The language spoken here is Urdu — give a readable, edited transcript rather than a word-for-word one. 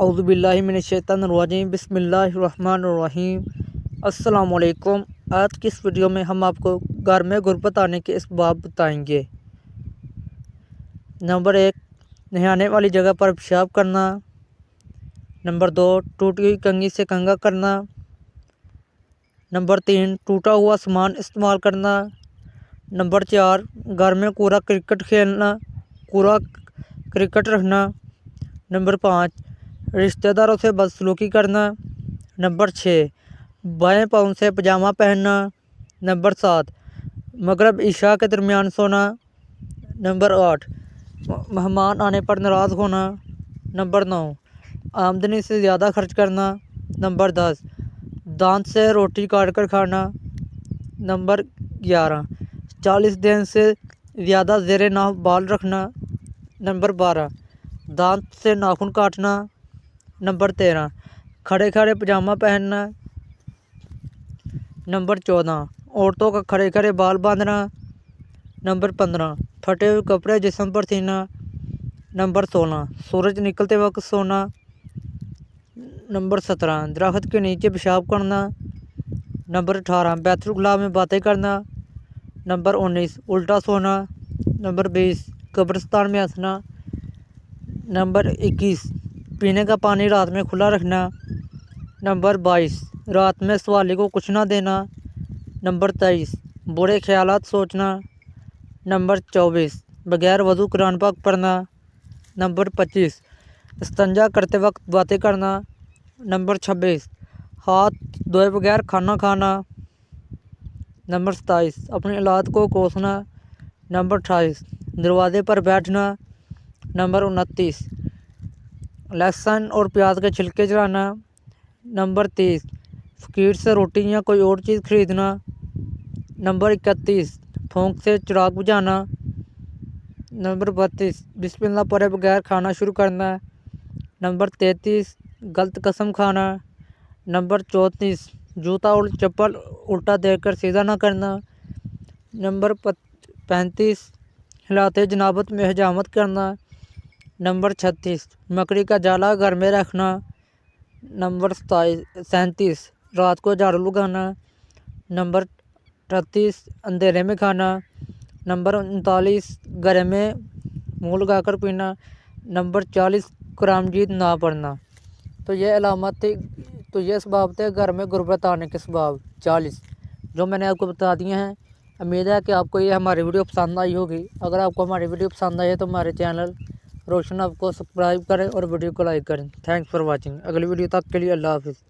اعوذ باللہ من الشیطان الرجیم، بسم اللہ الرحمن الرحیم۔ السلام علیکم۔ آج کی اس ویڈیو میں ہم آپ کو گھر میں غربت آنے کے اسباب بتائیں گے۔ نمبر 1، نہانے والی جگہ پر پیشاب کرنا۔ نمبر 2، ٹوٹی ہوئی کنگھی سے کنگھا کرنا۔ نمبر 3، ٹوٹا ہوا سامان استعمال کرنا۔ نمبر 4، گھر میں کوڑا کرکٹ رکھنا۔ نمبر 5، رشتہ داروں سے بدسلوکی کرنا۔ نمبر 6، بائیں پاؤں سے پاجامہ پہننا۔ نمبر 7، مغرب عشاء کے درمیان سونا۔ نمبر 8، مہمان آنے پر ناراض ہونا۔ نمبر 9، آمدنی سے زیادہ خرچ کرنا۔ نمبر 10، دانت سے روٹی کاٹ کر کھانا۔ نمبر 11، 40 دن سے زیادہ زیر ناف بال رکھنا۔ نمبر 12، دانت سے ناخن کاٹنا۔ نمبر 13، کھڑے کھڑے پاجامہ پہننا۔ نمبر 14، عورتوں کا کھڑے کھڑے بال باندھنا۔ نمبر 15، پھٹے ہوئے کپڑے جسم پر سینا۔ نمبر 16، سورج نکلتے وقت سونا۔ نمبر 17، درخت کے نیچے پیشاب کرنا۔ نمبر 18، بیت الخلاء میں باتیں کرنا۔ نمبر 19، الٹا سونا۔ نمبر 20، قبرستان میں ہنسنا۔ نمبر 21، پینے کا پانی رات میں کھلا رکھنا۔ نمبر 22، رات میں سوالی کو کچھ نہ دینا۔ نمبر 23، برے خیالات سوچنا۔ نمبر 24، بغیر وضو قرآن پاک پڑھنا۔ نمبر 25، استنجا کرتے وقت باتیں کرنا۔ نمبر 26، ہاتھ دھوئے بغیر کھانا کھانا۔ نمبر 27، اپنی اولاد کو کوسنا۔ نمبر 28، دروازے پر بیٹھنا۔ نمبر 29، لہسن اور پیاز کے چھلکے جلانا۔ نمبر 30، فقیر سے روٹی یا کوئی اور چیز خریدنا۔ نمبر 31، پھونک سے چراغ بجھانا۔ نمبر 32، بسم اللہ پڑھے بغیر کھانا شروع کرنا۔ نمبر 33، غلط قسم کھانا۔ نمبر 34، جوتا اور چپل الٹا دے کر سیدھا نہ کرنا۔ نمبر 35، حالات جنابت میں حجامت کرنا۔ نمبر 36، مکڑی کا جالا گھر میں رکھنا۔ نمبر 37، رات کو جھاڑو لگانا۔ نمبر 38، اندھیرے میں کھانا۔ نمبر 39، گرے میں منہ لگا کر پینا۔ نمبر 40، قرآن مجید نہ پڑھنا۔ تو یہ اسباب تھے گھر میں غربت آنے کے اسباب 40 جو میں نے آپ کو بتا دیے ہیں۔ امید ہے کہ آپ کو یہ ہماری ویڈیو پسند آئی ہوگی۔ اگر آپ کو ہماری ویڈیو پسند آئی ہے تو ہمارے چینل روشن آپ کو سبسکرائب کریں اور ویڈیو کو لائک کریں۔ Thanks for watching. اگلی ویڈیو تک کے لیے اللہ حافظ۔